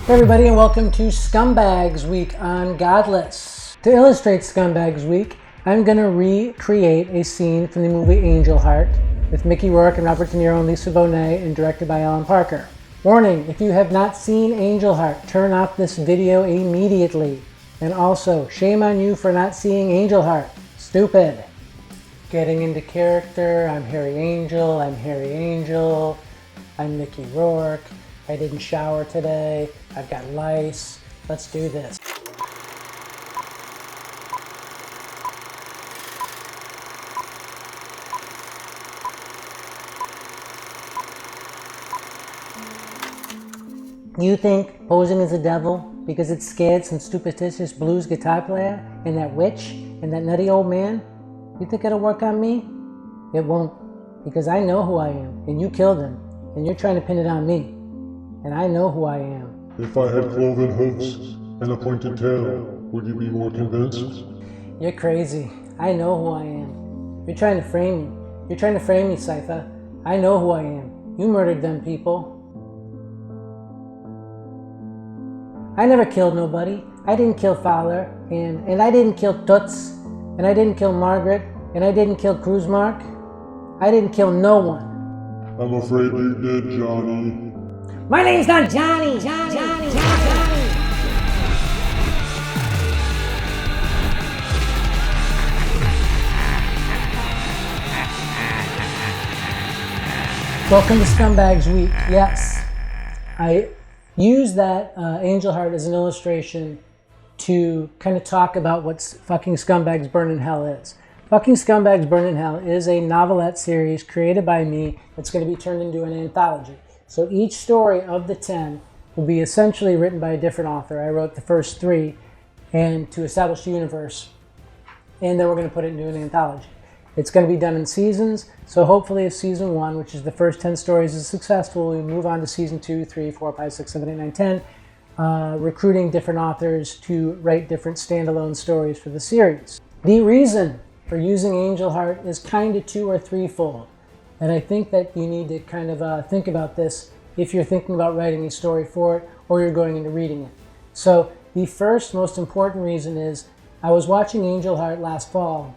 Hey everybody, and welcome to Scumbags Week on Godless. To illustrate Scumbags Week, I'm going to recreate a scene from the movie Angel Heart with Mickey Rourke and Robert De Niro and Lisa Bonet and directed by Alan Parker. Warning, if you have not seen Angel Heart, turn off this video immediately. And also, shame on you for not seeing Angel Heart. Stupid. Getting into character, I'm Harry Angel, I'm Mickey Rourke. I didn't shower today. I've got lice. Let's do this. You think posing as a devil because it's scared some superstitious blues guitar player and that witch and that nutty old man? You think it'll work on me? It won't, because I know who I am, and you killed him, and you're trying to pin it on me. And I know who I am. If I had cloven hoofs and a pointed tail, would you be more convinced? You're crazy. I know who I am. You're trying to frame me. You're trying to frame me, Cypher. I know who I am. You murdered them people. I never killed nobody. I didn't kill Fowler, and I didn't kill Toots, and I didn't kill Margaret, and I didn't kill Cruzmark. I didn't kill no one. I'm afraid you did, Johnny. My name's not Johnny. Welcome to Scumbags Week. Yes, I use that Angel Heart as an illustration to kind of talk about what fucking Scumbags Burn in Hell is. Fucking Scumbags Burn in Hell is a novelette series created by me that's going to be turned into an anthology. So each story of the 10 will be essentially written by a different author. I wrote the first 3 and to establish the universe, and then we're going to put it into an anthology. It's going to be done in seasons, so hopefully if season 1, which is the first 10 stories, is successful, we move on to season 2, 3, 4, 5, 6, 7, 8, 9, 10, recruiting different authors to write different standalone stories for the series. The reason for using Angel Heart is kind of 2 or 3-fold. And I think that you need to kind of think about this if you're thinking about writing a story for it or you're going into reading it. So the first most important reason is I was watching Angel Heart last fall.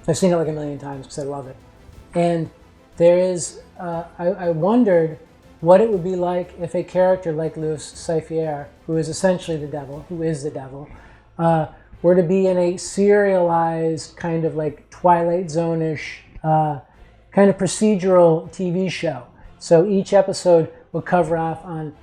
I've seen it like a million times because I love it. And there is, I wondered what it would be like if a character like Louis Cypher, who is essentially the devil, were to be in a serialized kind of like Twilight Zone-ish kind of procedural TV show. So each episode will cover off on,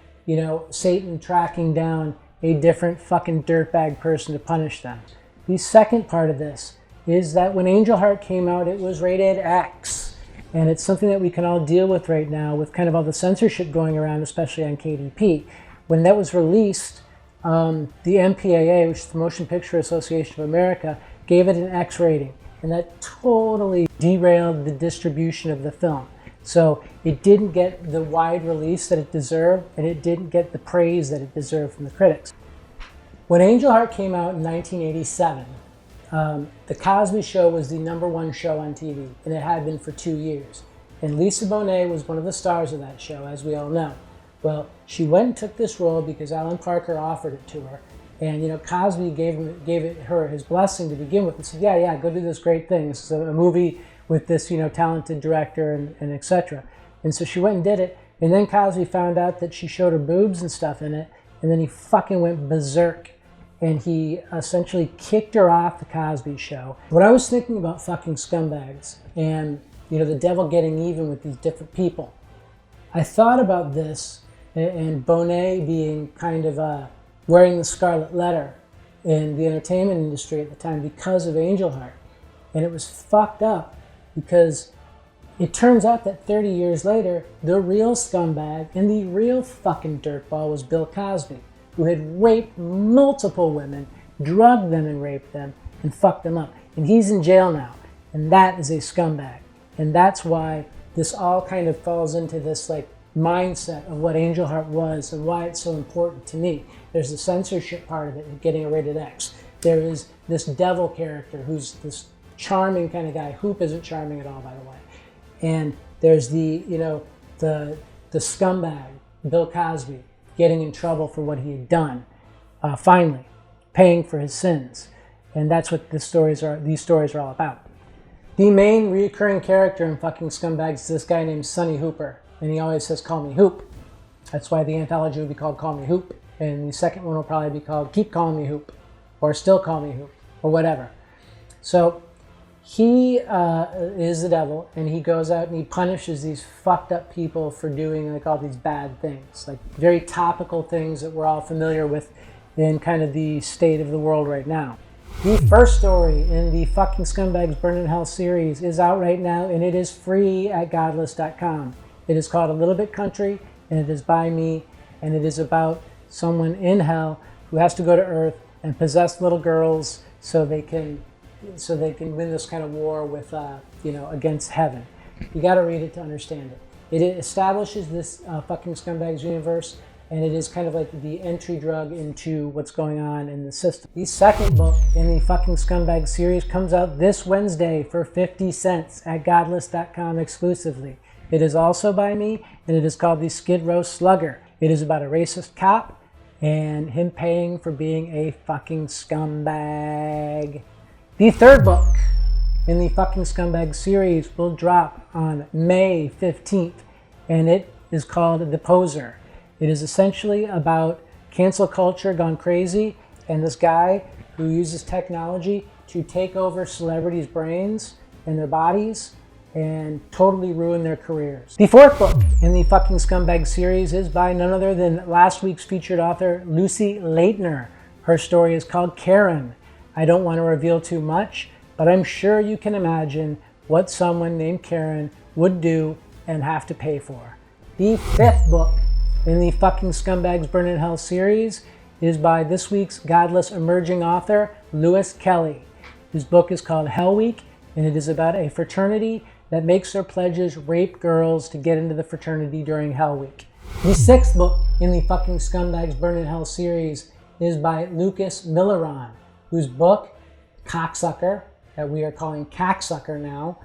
Satan tracking down a different fucking dirtbag person to punish them. The second part of this is that when Angel Heart came out, it was rated X. And it's something that we can all deal with right now with kind of all the censorship going around, especially on KDP. When that was released, the MPAA, which is the Motion Picture Association of America, gave it an X rating. And that totally derailed the distribution of the film. So it didn't get the wide release that it deserved, and it didn't get the praise that it deserved from the critics. When Angel Heart came out in 1987, The Cosby Show was the #1 show on TV, and it had been for 2 years. And Lisa Bonet was one of the stars of that show, as we all know. Well, she went and took this role because Alan Parker offered it to her. And, Cosby gave her his blessing to begin with and said, yeah, go do this great thing. This is a movie with this, talented director and et cetera. And so she went and did it. And then Cosby found out that she showed her boobs and stuff in it. And then he fucking went berserk. And he essentially kicked her off the Cosby Show. When I was thinking about fucking scumbags and, the devil getting even with these different people, I thought about this and Bonet being kind of wearing the scarlet letter in the entertainment industry at the time because of Angel Heart. And it was fucked up because it turns out that 30 years later, the real scumbag and the real fucking dirtball was Bill Cosby, who had raped multiple women, drugged them and raped them, and fucked them up. And he's in jail now. And that is a scumbag. And that's why this all kind of falls into this like mindset of what Angel Heart was and why it's so important to me. There's the censorship part of it, getting a rated X. There is this devil character who's this charming kind of guy. Hoop isn't charming at all, by the way. And there's the, the scumbag, Bill Cosby. getting in trouble for what he had done, finally paying for his sins. And that's what these stories are all about. The main recurring character in fucking Scumbags is this guy named Sonny Hooper, and he always says, "Call me Hoop." That's why the anthology will be called Call Me Hoop, and the second one will probably be called Keep Calling Me Hoop, or Still Call Me Hoop, or whatever. So he is the devil, and he goes out and he punishes these fucked up people for doing like all these bad things, like very topical things that we're all familiar with in kind of the state of the world right now. The first story in the fucking Scumbags Burn in Hell series is out right now, and it is free at godless.com. It is called A Little Bit Country, and it is by me, and it is about someone in hell who has to go to Earth and possess little girls so they can win this kind of war with against heaven. You got to read it to understand it. It establishes this fucking Scumbags universe, and it is kind of like the entry drug into what's going on in the system. The second book in the fucking Scumbags series comes out this Wednesday for 50 cents at godless.com exclusively. It is also by me, and it is called The Skid Row Slugger. It is about a racist cop and him paying for being a fucking scumbag. The third book in the fucking Scumbags series will drop on May 15th, and it is called The Poser. It is essentially about cancel culture gone crazy, and this guy who uses technology to take over celebrities' brains and their bodies and totally ruin their careers. The fourth book in the fucking Scumbag series is by none other than last week's featured author, Lucy Leitner. Her story is called Karen. I don't want to reveal too much, but I'm sure you can imagine what someone named Karen would do and have to pay for. The fifth book in the fucking Scumbags Burn in Hell series is by this week's Godless emerging author, Lewis Kelly. His book is called Hell Week, and it is about a fraternity that makes their pledges rape girls to get into the fraternity during Hell Week. The sixth book in the fucking Scumbags Burn in Hell series is by Lucas Milliron, whose book, Cocksucker, that we are calling Cacksucker now,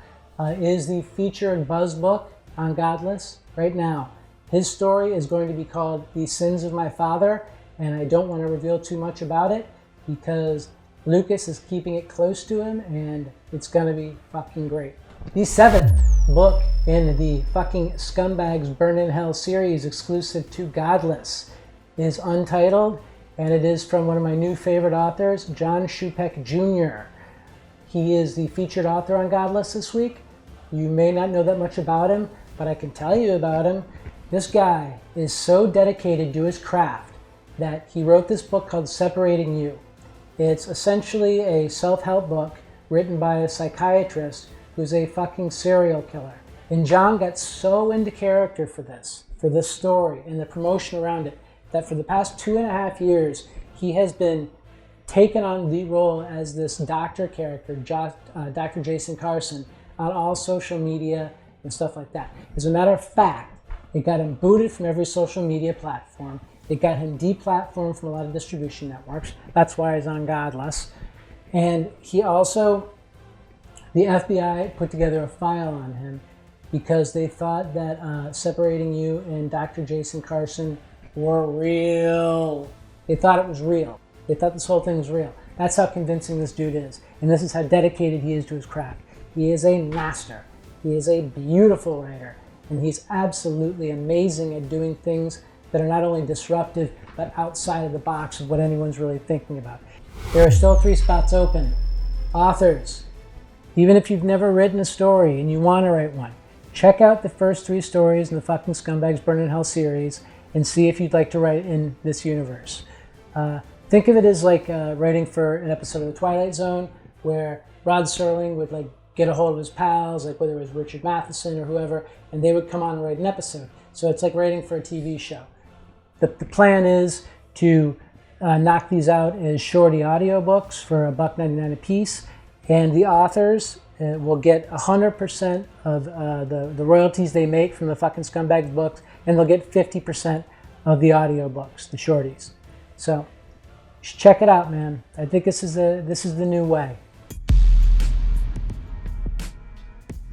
is the featured buzz book on Godless right now. His story is going to be called The Sins of My Father, and I don't want to reveal too much about it because Lucas is keeping it close to him, and it's going to be fucking great. The seventh book in the fucking Scumbags Burn in Hell series, exclusive to Godless, is Untitled, and it is from one of my new favorite authors, John Shupeck Jr. He is the featured author on Godless this week. You may not know that much about him, but I can tell you about him. This guy is so dedicated to his craft that he wrote this book called Separating You. It's essentially a self-help book written by a psychiatrist who's a fucking serial killer. And John got so into character for this story and the promotion around it, that for the past 2.5 years, he has been taken on the role as this doctor character, Dr. Jason Carson, on all social media and stuff like that. As a matter of fact, it got him booted from every social media platform. It got him deplatformed from a lot of distribution networks. That's why he's on Godless. And he also, the FBI put together a file on him because they thought that Separating You and Dr. Jason Carson were real. They thought it was real. They thought this whole thing was real. That's how convincing this dude is. And this is how dedicated he is to his craft. He is a master. He is a beautiful writer. And he's absolutely amazing at doing things that are not only disruptive, but outside of the box of what anyone's really thinking about. There are still 3 spots open. Authors, even if you've never written a story and you want to write one, check out the first 3 stories in the fucking Scumbags Burn in Hell series and see if you'd like to write in this universe. Think of it as like writing for an episode of The Twilight Zone, where Rod Serling would like get a hold of his pals, like whether it was Richard Matheson or whoever, and they would come on and write an episode. So it's like writing for a TV show. The plan is to knock these out as shorty audiobooks for $1.99 a piece, and the authors will get 100% of the royalties they make from the fucking Scumbags books, and they'll get 50% of the audiobooks, the shorties. So check it out, man. I think this is the new way.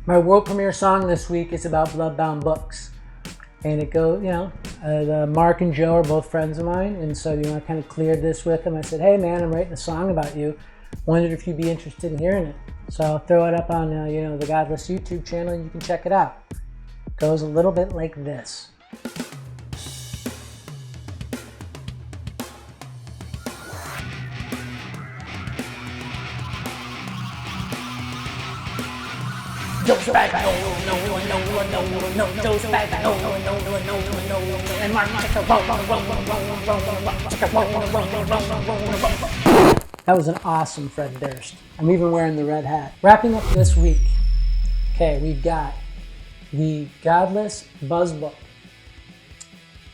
My world premiere song this week is about Bloodbound books. And it goes, you know, Mark and Joe are both friends of mine, and so, you know, I kind of cleared this with them. I said, hey man, I'm writing a song about you. Wondered if you'd be interested in hearing it. So I'll throw it up on, you know, the Godless YouTube channel, and you can check it out. It goes a little bit like this. Joe Stepek, no, Joe Stepek, and Mark. That was an awesome Fred Durst. I'm even wearing the red hat. Wrapping up this week, okay, we've got the Godless Buzz Book,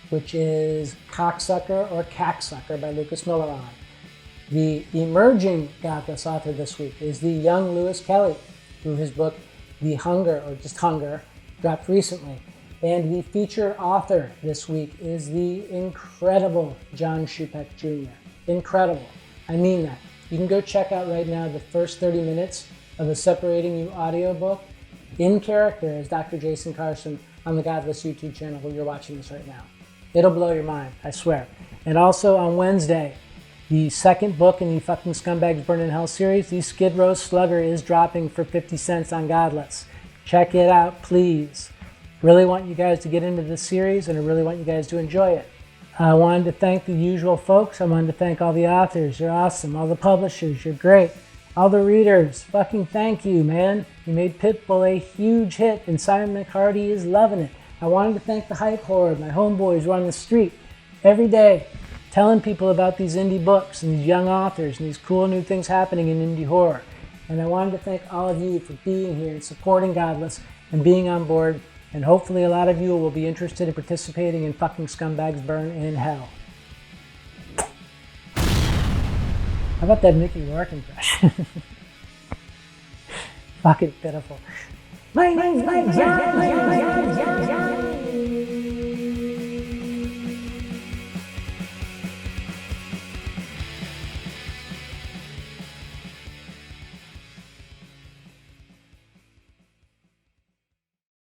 which is Cocksucker or Cacksucker by Lucas Milliron. The emerging Godless author this week is the young Lewis Kelly, who his book The Hunger, or just Hunger, dropped recently. And the featured author this week is the incredible John Shupeck Jr. Incredible. I mean that. You can go check out right now the first 30 minutes of the Separating You audiobook in character as Dr. Jason Carson on the Godless YouTube channel where you're watching this right now. It'll blow your mind, I swear. And also on Wednesday, the second book in the Fucking Scumbags Burn in Hell series, the Skid Row Slugger, is dropping for 50 cents on Godless. Check it out, please. Really want you guys to get into this series, and I really want you guys to enjoy it. I wanted to thank the usual folks. I wanted to thank all the authors. You're awesome. All the publishers. You're great. All the readers. Fucking thank you, man. You made Pitbull a huge hit, and Simon McCarty is loving it. I wanted to thank the Hype Horde, my homeboys who are on the street every day, telling people about these indie books and these young authors and these cool new things happening in indie horror. And I wanted to thank all of you for being here and supporting Godless and being on board. And hopefully a lot of you will be interested in participating in Fucking Scumbags Burn in Hell. How about that Mickey Rourke impression? Fucking pitiful. My name's Mike.